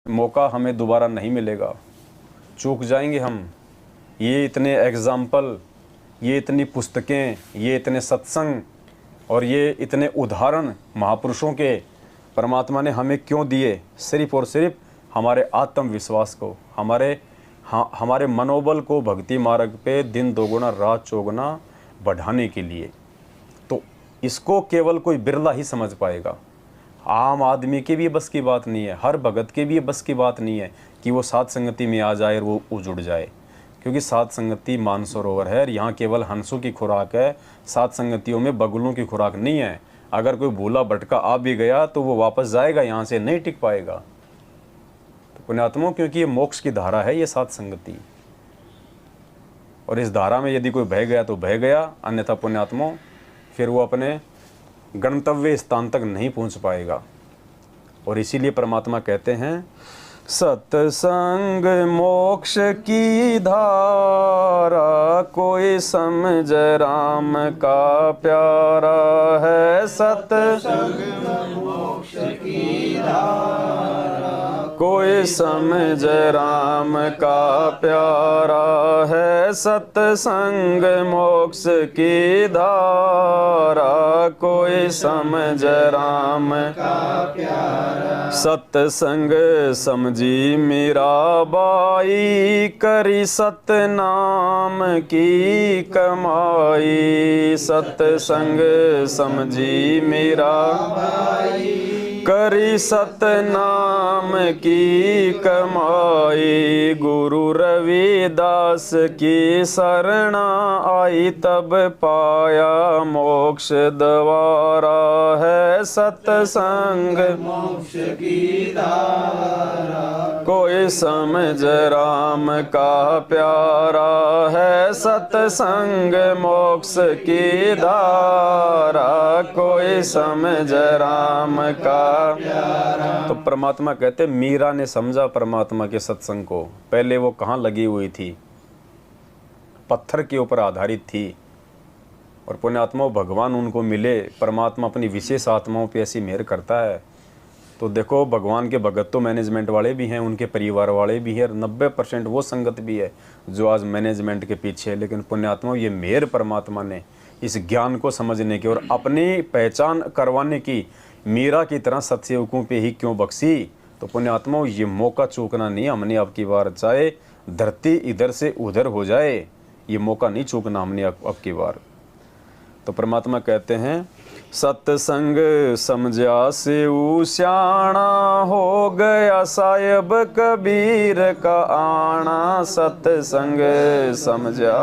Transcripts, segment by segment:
मौका हमें दोबारा नहीं मिलेगा, चूक जाएंगे हम। ये इतने एग्ज़ाम्पल, ये इतनी पुस्तकें, ये इतने सत्संग और ये इतने उदाहरण महापुरुषों के परमात्मा ने हमें क्यों दिए? सिर्फ़ और सिर्फ हमारे आत्मविश्वास को, हमारे मनोबल को भक्ति मार्ग पे दिन दोगुना रात चौगुना बढ़ाने के लिए। तो इसको केवल कोई बिरला ही समझ पाएगा। आम आदमी के भी बस की बात नहीं है, हर भगत के भी बस की बात नहीं है कि वो सात संगति में आ जाए और वो उजुड़ जाए, क्योंकि सात संगति मानसरोवर है और यहाँ केवल हंसों की खुराक है। सात संगतियों में बगुलों की खुराक नहीं है। अगर कोई भूला भटका आ भी गया तो वो वापस जाएगा, यहाँ से नहीं टिक पाएगा। तो पुण्यात्माओं, क्योंकि ये मोक्ष की धारा है ये सात संगति, और इस धारा में यदि कोई बह गया तो बह गया, अन्यथा पुण्यात्माओं फिर वो अपने गंतव्य स्थान तक नहीं पहुंच पाएगा। और इसीलिए परमात्मा कहते हैं सत्संग मोक्ष की धारा, कोई समझ राम का प्यारा है। सत्संग मोक्ष की धारा, कोई समझ राम का प्यारा है। सत्संग मोक्ष की धारा, कोई समझ राम का प्यारा। सत्संग समझी मीराबाई, करी सतनाम की कमाई। सत्संग समझी मीराबाई, करी सतनाम की कमाई। गुरु रविदास की शरणा आई, तब पाया मोक्ष द्वारा है। सत्संग मोक्ष की धारा, कोई समझ राम का प्यारा है। सत्संग मोक्ष की धारा, कोई समझ राम का प्यारा। तो परमात्मा कहते मीरा ने समझा परमात्मा के सत्संग को। पहले वो कहाँ लगी हुई थी? पत्थर के ऊपर आधारित थी। और पुण्यात्माओं, भगवान उनको मिले। परमात्मा अपनी विशेष आत्माओं पे ऐसी मेहर करता है। तो देखो, भगवान के भगत तो मैनेजमेंट वाले भी हैं, उनके परिवार वाले भी हैं, और 90% वो संगत भी है जो आज मैनेजमेंट के पीछे है। लेकिन पुण्यात्माओं, ये मेहर परमात्मा ने इस ज्ञान को समझने की और अपनी पहचान करवाने की मीरा की तरह सत्सेवकों पे ही क्यों बख्शी? तो पुण्यात्माओं, ये मौका चूकना नहीं हमने अब की बार। चाहे धरती इधर से उधर हो जाए, ये मौका नहीं चूकना हमने अब की बार। तो परमात्मा कहते हैं सत्संग समझा से श्याणा, हो गया साहिब कबीर का आना। सत्संग समझा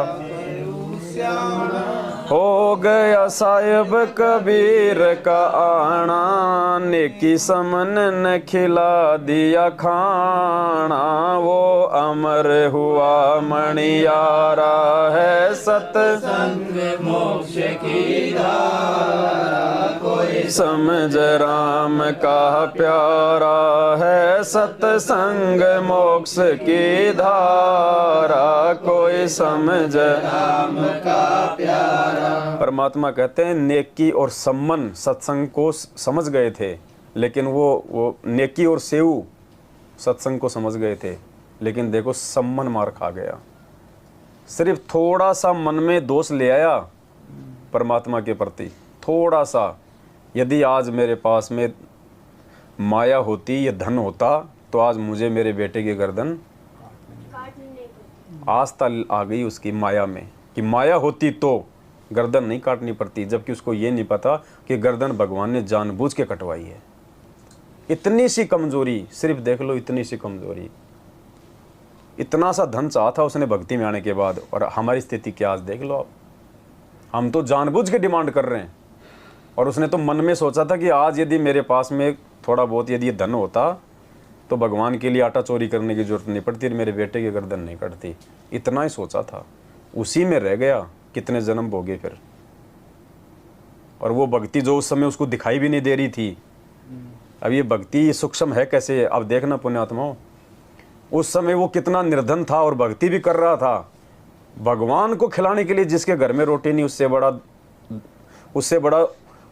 हो गया साहिब कबीर का आना। नेकी समन न खिला दिया खाना, वो अमर हुआ मणियारा है। सत्संग मोक्ष की धारा, कोई समझ राम का प्यारा है। सत्संग मोक्ष की धारा, कोई समझ राम का प्यारा। परमात्मा कहते हैं नेकी और सम्मन सत्संग को समझ गए थे, लेकिन वो नेकी और सेऊ सत्संग को समझ गए थे, लेकिन देखो सम्मन मार खा गया। सिर्फ थोड़ा सा मन में दोष ले आया परमात्मा के प्रति, थोड़ा सा। यदि आज मेरे पास में माया होती या धन होता तो आज मुझे मेरे बेटे की गर्दन आस्था आ गई उसकी माया में, कि माया होती तो गर्दन नहीं काटनी पड़ती, जबकि उसको ये नहीं पता कि गर्दन भगवान ने जानबूझ के कटवाई है। इतनी सी कमजोरी, सिर्फ देख लो इतनी सी कमजोरी। इतना सा धन चाहा था उसने भक्ति में आने के बाद, और हमारी स्थिति क्या आज देख लो आप। हम तो जानबूझ के डिमांड कर रहे हैं, और उसने तो मन में सोचा था कि आज यदि मेरे पास में थोड़ा बहुत यदि धन होता तो भगवान के लिए आटा चोरी करने की जरूरत नहीं पड़ती, मेरे बेटे की गर्दन नहीं कटती। इतना ही सोचा था, उसी में रह गया। कितने जन्म भोगे फिर। और वो भक्ति जो उस समय उसको दिखाई भी नहीं दे रही थी, अब ये भक्ति सूक्ष्म है कैसे। अब देखना पुण्यात्माओं, उस समय वो कितना निर्धन था और भक्ति भी कर रहा था। भगवान को खिलाने के लिए जिसके घर में रोटी नहीं,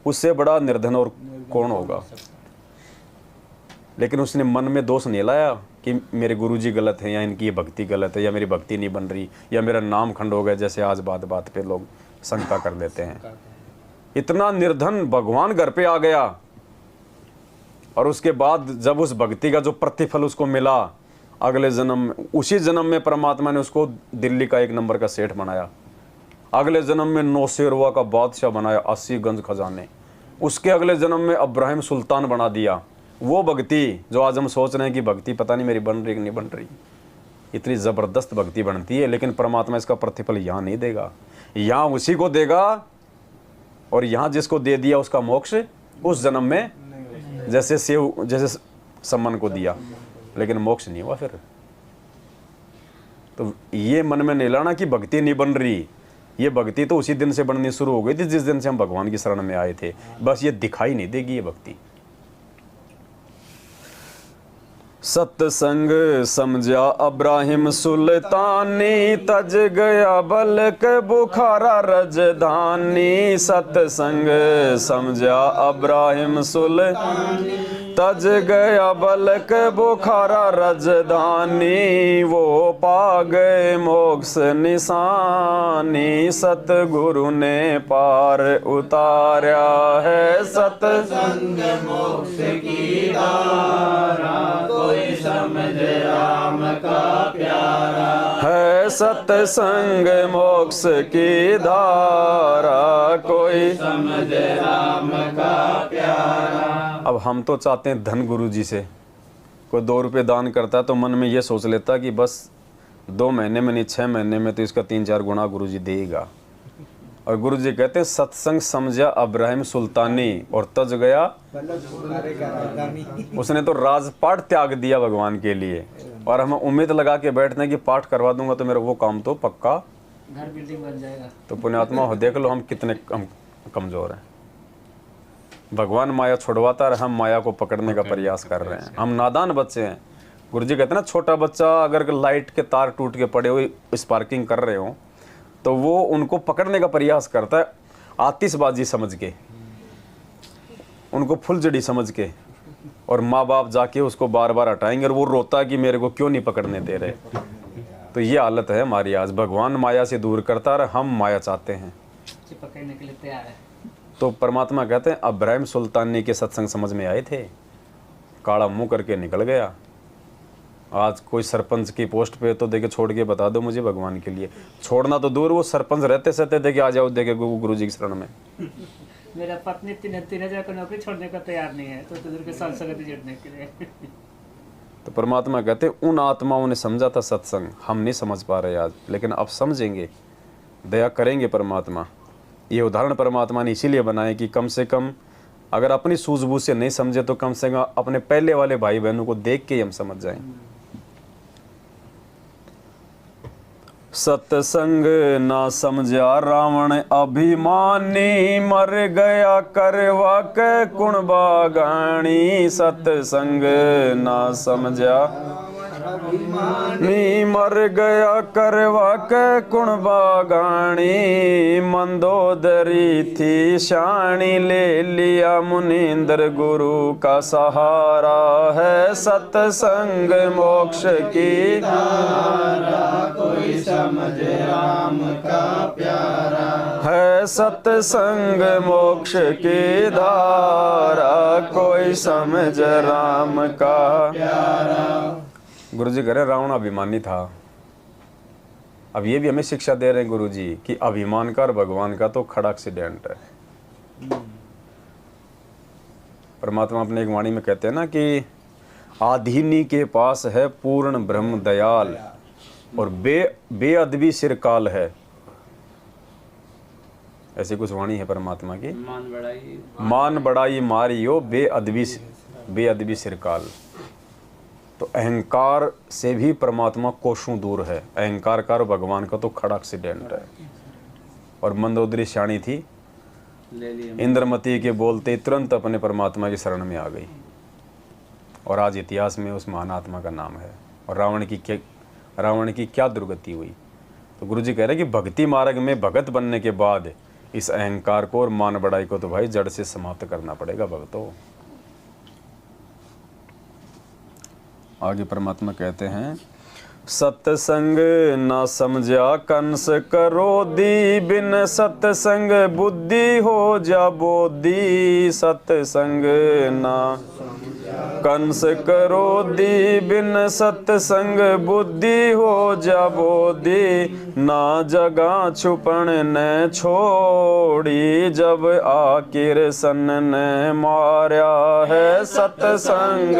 उससे बड़ा निर्धन और कौन होगा। लेकिन उसने मन में दोष नहीं लाया कि मेरे गुरुजी गलत हैं या इनकी ये भक्ति गलत है या मेरी भक्ति नहीं बन रही या मेरा नाम खंड हो गया, जैसे आज बात बात पे लोग शंका कर देते हैं। इतना निर्धन भगवान घर पे आ गया और उसके बाद जब उस भक्ति का जो प्रतिफल उसको मिला, अगले जन्म, उसी जन्म में परमात्मा ने उसको दिल्ली का 1 नंबर का सेठ बनाया। अगले जन्म में नौशेरवा का बादशाह बनाया, 80 गंज खजाने। उसके अगले जन्म में इब्राहिम सुल्तान बना दिया। वो भक्ति जो आज हम सोच रहे हैं कि भक्ति पता नहीं मेरी बन रही कि नहीं बन रही, इतनी ज़बरदस्त भक्ति बनती है, लेकिन परमात्मा इसका प्रतिफल यहाँ नहीं देगा। यहाँ उसी को देगा और यहाँ जिसको दे दिया उसका मोक्ष उस जन्म में जैसे सेव, जैसे सम्मान को दिया, लेकिन मोक्ष नहीं हुआ। फिर तो ये मन में नहीं लाना कि भक्ति नहीं बन रही। ये भक्ति तो उसी दिन से बननी शुरू हो गई थी जिस दिन से हम भगवान की शरण में आए थे, बस ये दिखाई नहीं देगी ये भक्ति। सत्संग समझा इब्राहिम सुल्तानी, तज गया बलक बुखारा रजधानी। सत्संग समझा इब्राहिम सुल्तानी, तज गया बलक बुखारा रजधानी। वो पा गए मोक्ष निशानी, सतगुरु ने पार उतारा है। सत्संग मोक्ष की धारा, कोई समझ राम का प्यारा है। सत्संग मोक्ष की धारा, कोई समझ राम का प्यारा। अब हम तो चाहते हैं धन गुरु जी से। कोई 2 रुपये दान करता है तो मन में ये सोच लेता कि बस 2 महीने में नहीं 6 महीने में तो इसका 3-4 गुना गुरु जी देगा। और गुरु जी कहते हैं सत्संग समझा इब्राहिम सुल्तानी, और तज गया, उसने तो राजपाट त्याग दिया भगवान के लिए। और हम उम्मीद लगा के बैठते हैं कि पाठ करवा दूंगा तो मेरा वो काम तो पक्का घर बिल्डिंग बन जाएगा। तो पुण्यात्मा हो, देख लो हम कितने कमजोर हैं। भगवान माया छुड़वाता है, हम माया को पकड़ने का प्रयास कर रहे हैं। हम नादान बच्चे हैं। गुरुजी कहते हैं ना, छोटा बच्चा अगर लाइट के तार टूट के पड़े हुए स्पार्किंग कर रहे हो तो वो उनको पकड़ने का प्रयास करता है आतिशबाजी समझ के, उनको फुलझड़ी समझ के, और माँ बाप जाके उसको बार बार हटाएंगे और वो रोता है कि मेरे को क्यों नहीं पकड़ने दे रहे। तो ये हालत है हमारी आज। भगवान माया से दूर करता है, हम माया चाहते हैं, पकड़ने के लिए तैयार है। तो परमात्मा कहते हैं इब्राहिम सुल्तानी के सत्संग समझ में आए थे, काला मुंह करके निकल गया। आज कोई सरपंच की पोस्ट पे तो देखे छोड़ के बता दो मुझे भगवान के लिए। छोड़ना तो दूर, वो सरपंच रहते सहते देखे आ जाओ देखे गुरु जी की शरण में। मेरा पत्नी 3,000 का नौकरी छोड़ने का तैयार नहीं है, तो दूर के संसर्ग जुड़ने के लिए। तो परमात्मा कहते हैं उन आत्माओं ने समझा था सत्संग, हम नहीं समझ पा रहे आज, लेकिन अब समझेंगे, दया करेंगे परमात्मा। ये उदाहरण परमात्मा ने इसीलिए बनाए कि कम से कम अगर अपनी सूझबूझ से नहीं समझे तो कम से कम अपने पहले वाले भाई बहनों को देख के ही हम समझ जाएं। सत्संग ना समझा रावण अभिमानी, मर गया करवा के कुण बागानी। सत्संग ना समझा नी, मर गया करवा के कुण बागानी। मंदोदरी थी शानी, ले लिया मुनींद्र गुरु का सहारा है। सत्संग मोक्ष की धारा, कोई समझ राम का प्यारा है। सत्संग मोक्ष की धारा, कोई समझ राम का प्यारा। गुरुजी कह रहे रावण अभिमानी था। अब ये भी हमें शिक्षा दे रहे हैं गुरुजी कि अभिमान का और भगवान का तो खड़ा एक्सीडेंट है। परमात्मा अपने एक वाणी में कहते हैं ना कि आधीनी के पास है पूर्ण ब्रह्म दयाल, और बेअदबी सिरकाल है। ऐसी कुछ वाणी है परमात्मा की। मान बड़ाई मारियो बेअदबी सिरकाल। तो अहंकार से भी परमात्मा कोसों दूर है। अहंकार का और भगवान का तो खड़ा एक्सीडेंट है। और मंदोदरी शानी थी, इंद्रमती के बोलते तुरंत अपने परमात्मा की शरण में आ गई, और आज इतिहास में उस महान आत्मा का नाम है। और रावण की क्या दुर्गति हुई। तो गुरुजी कह रहे हैं कि भक्ति मार्ग में भगत बनने के बाद इस अहंकार को और मान बढ़ाई को तो भाई जड़ से समाप्त करना पड़ेगा भक्तों। आगे परमात्मा कहते हैं, सत्संग ना समझा कंस करोधी, बिन सत्संग बुद्धि हो जा बोधी। सत्संग ना कंस करोधी, बिन सत्संग बुद्धि हो जा बोधी। ना जगह छुपन न छोड़ी, जब आखिर सन ने मारया है। सत्संग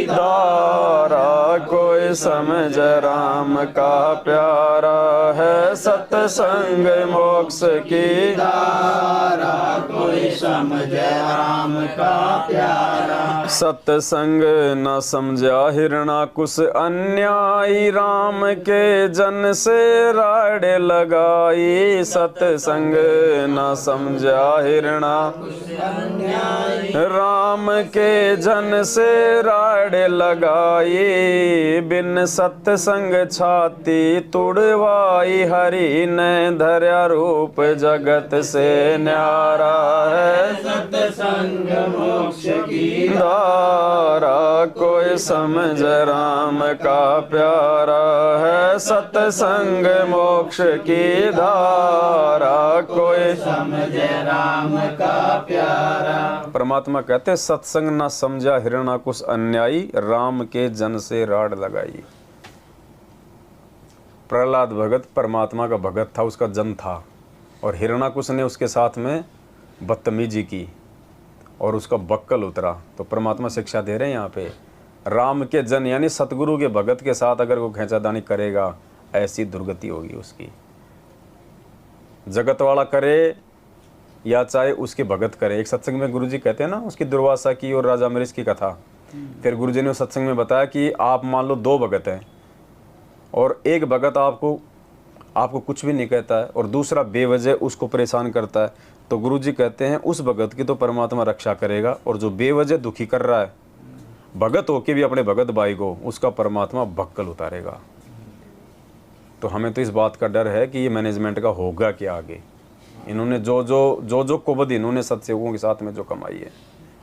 दारा कोई समझ राम का प्यारा है। सत्संग मोक्ष की धारा कोई समझ राम का प्यारा। सत्संग न समझा हिरणाकुश अन्यायी, राम के जन से राड़ लगाई। सत्संग न समझा हिरणा राम के जन से राड़ लगाई। बिन सत्संग छाती तुड़वाई, हरि ने धर्या रूप जगत से न्यारा है। सत्संग मोक्ष की धारा कोई समझ राम का प्यारा है। सत्संग मोक्ष की धारा कोई समझ राम का प्यारा। परमात्मा कहते हैं, सत्संग ना समझा हिरणाकुश अन्यायी, राम के जन से राड़ लगाई। प्रहलाद भगत परमात्मा का भगत था, उसका जन था, और हिरणाकुश ने उसके साथ में बदतमीजी की और उसका बक्कल उतरा। तो परमात्मा शिक्षा दे रहे हैं यहाँ पे, राम के जन यानी सतगुरु के भगत के साथ अगर वो खेचादानी करेगा, ऐसी दुर्गति होगी उसकी। जगत वाला करे या चाहे उसके भगत करे। एक सत्संग में गुरुजी कहते हैं ना, उसकी दुर्वासा की और राजा अम्बरीश की कथा। फिर गुरुजी ने उस सत्संग में बताया कि आप मान लो 2 भगत हैं, और एक भगत आपको कुछ भी नहीं कहता है और दूसरा बेवजह उसको परेशान करता है। तो गुरुजी कहते हैं, उस भगत की तो परमात्मा रक्षा करेगा, और जो बेवजह दुखी कर रहा है भगत होके भी अपने भगत भाई को, उसका परमात्मा बक्कल उतारेगा। तो हमें तो इस बात का डर है कि ये मैनेजमेंट का होगा क्या आगे। इन्होंने जो कुबद इन्होंने सत्सेवकों के साथ में जो कमाई है,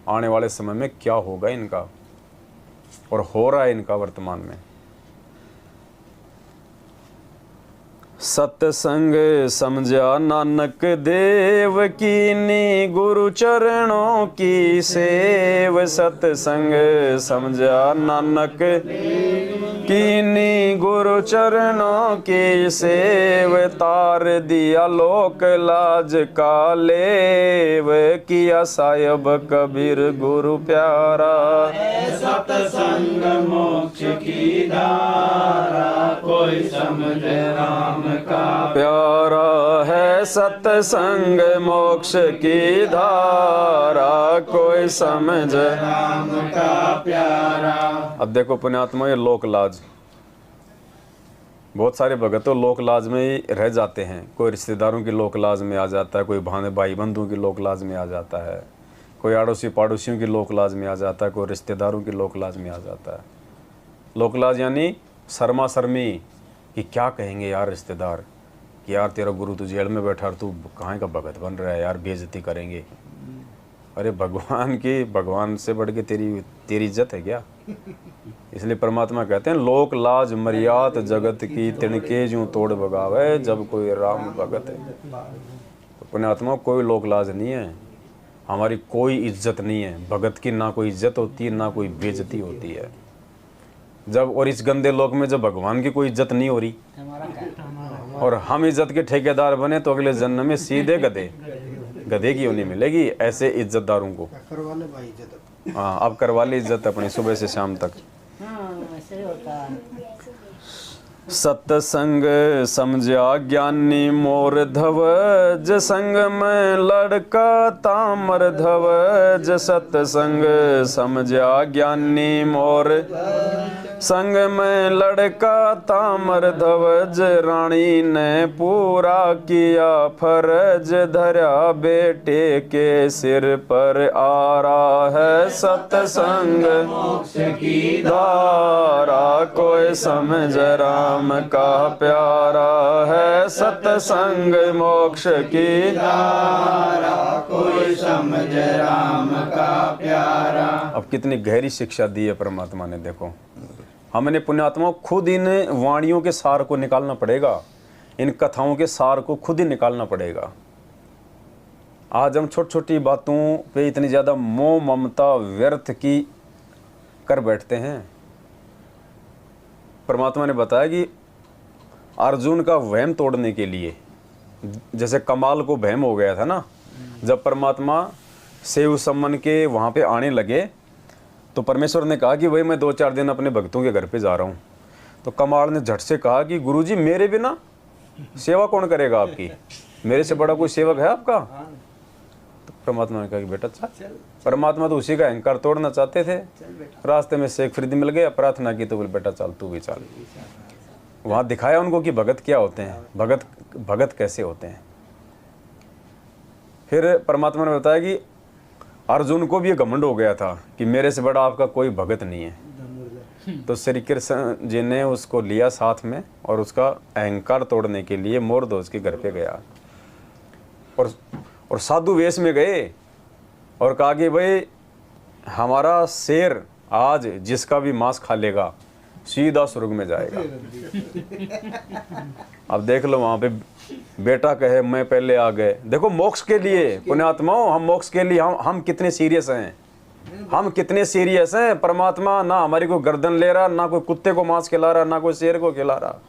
आने वाले समय में क्या होगा इनका, और हो रहा है इनका वर्तमान में। सत्संग समझा नानक देव कीनी, गुरु चरणों की सेव। सत्संग समझा नानक कीनी, गुरु चरणों की सेव। तार दिया लोक लाज का लेव, किया साहिब कबीर गुरु प्यारा। सत्संग मोक्ष की धारा कोई समझ राम का प्यारा है। सत्संग मोक्ष की धारा कोई समझ राम का प्यारा। अब देखो पुण्यात्मा, ये लोक लाज, बहुत सारे भगत तो लोक लाज में ही रह जाते हैं। कोई रिश्तेदारों की लोक लाज में आ जाता है, कोई भाई बंधुओं की लोक लाज में आ जाता है, कोई अड़ोसी पड़ोसियों की लोक लाज में आ जाता है, कोई रिश्तेदारों की लोक लाज में आ जाता है। लोक लाज यानी शर्मा शर्मी, कि क्या कहेंगे यार रिश्तेदार कि यार तेरा गुरु तो जेल में बैठा और तू कहाँ का भगत बन रहा है यार, बेइज्जती करेंगे। अरे भगवान से बढ़ के तेरी इज्जत है क्या? इसलिए परमात्मा कहते हैं, लोक लाज मर्याद जगत की, तिनके जूं तोड़ बगावे, जब कोई राम भगत है। तो पुण्यात्मा, कोई लोक लाज नहीं है, हमारी कोई इज्जत नहीं है। भगत की ना कोई इज्जत होती है, ना कोई बेइज्जती होती है। जब और इस गंदे लोक में जब भगवान की कोई इज्जत नहीं हो रही और हम इज्जत के ठेकेदार बने, तो अगले जन्म में सीधे गधे की होनी मिलेगी ऐसे इज्जतदारों को। करवा ले भाई इज्जत। हाँ, अब करवा ली इज्जत अपनी सुबह से शाम तक। ऐसे ही होता है। सत्संग समझा ज्ञानी मोर ध्वज, संग में लड़का तामर ध्वज। सत्संग समझा ज्ञानी मोर संग में लड़का तामर ध्वज। रानी ने पूरा किया फर्ज, धरा बेटे के सिर पर आ रहा है। सत्संग मोक्ष की धारा कोई समझ राम का प्यारा है, सत्संग मोक्ष की धारा कोई समझ राम का प्यारा। अब कितनी गहरी शिक्षा दी है परमात्मा ने। देखो हमने पुण्यात्माओं खुद इन वाणियों के सार को निकालना पड़ेगा, इन कथाओं के सार को खुद ही निकालना पड़ेगा। आज हम छोटी छोटी बातों पे इतनी ज़्यादा मोह ममता व्यर्थ की कर बैठते हैं। परमात्मा ने बताया कि अर्जुन का वहम तोड़ने के लिए, जैसे कमाल को वहम हो गया था ना, जब परमात्मा सेव सम्मन के वहाँ पे आने लगे तो परमेश्वर ने कहा कि भाई मैं 2-4 दिन अपने भक्तों के घर पे जा रहा हूँ। तो कमाल ने झट से कहा कि गुरुजी मेरे बिना सेवा कौन करेगा आपकी, मेरे से बड़ा कोई सेवक है आपका। तो परमात्मा ने कहा कि बेटा चल। परमात्मा तो उसी का अहंकार तोड़ना चाहते थे। रास्ते में शेख फरीद मिल गया, प्रार्थना की तो बोले बेटा चल तू भी चल। वहाँ दिखाया उनको कि भगत क्या होते हैं, भगत कैसे होते हैं। फिर परमात्मा ने बताया कि अर्जुन को भी ये घमंड हो गया था कि मेरे से बड़ा आपका कोई भगत नहीं है। तो श्री कृष्ण जी ने उसको लिया साथ में और उसका अहंकार तोड़ने के लिए मोरध्वज के घर पे गया और साधु वेश में गए और कहा कि भाई हमारा शेर आज जिसका भी मांस खा लेगा सीधा स्वर्ग में जाएगा। अब देख लो वहां पे बेटा कहे मैं पहले आ गए। देखो मोक्ष के लिए पुण्यात्माओं, हम मोक्ष के लिए हम कितने सीरियस हैं, हम कितने सीरियस हैं। परमात्मा ना हमारी को गर्दन ले रहा, ना कोई कुत्ते को मांस खिला रहा, ना कोई शेर को खिला रहा।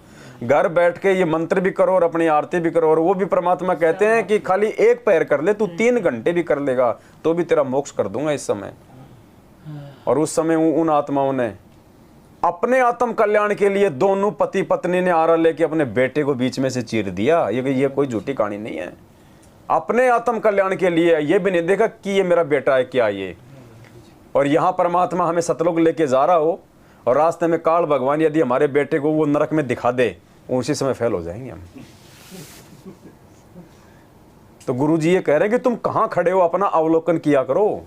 घर बैठ के ये मंत्र भी करो और अपनी आरती भी करो। और वो भी परमात्मा कहते हैं कि खाली एक पैर कर ले, तू 3 घंटे भी कर लेगा तो भी तेरा मोक्ष कर दूंगा इस समय। और उस समय उन आत्माओं ने अपने आत्म कल्याण के लिए दोनों पति पत्नी ने आरा लेके अपने बेटे को बीच में से चीर दिया। ये कोई झूठी कहानी नहीं है। अपने आत्म कल्याण के लिए, ये भी नहीं देखा कि ये मेरा बेटा है क्या ये। और यहाँ परमात्मा हमें सतलोक लेके जा रहा हो और रास्ते में काल भगवान यदि हमारे बेटे को वो नरक में दिखा दे, उसी समय फेल हो जाएंगे हम। तो गुरु जी ये कह रहे हैं कि तुम कहाँ खड़े हो, अपना अवलोकन किया करो।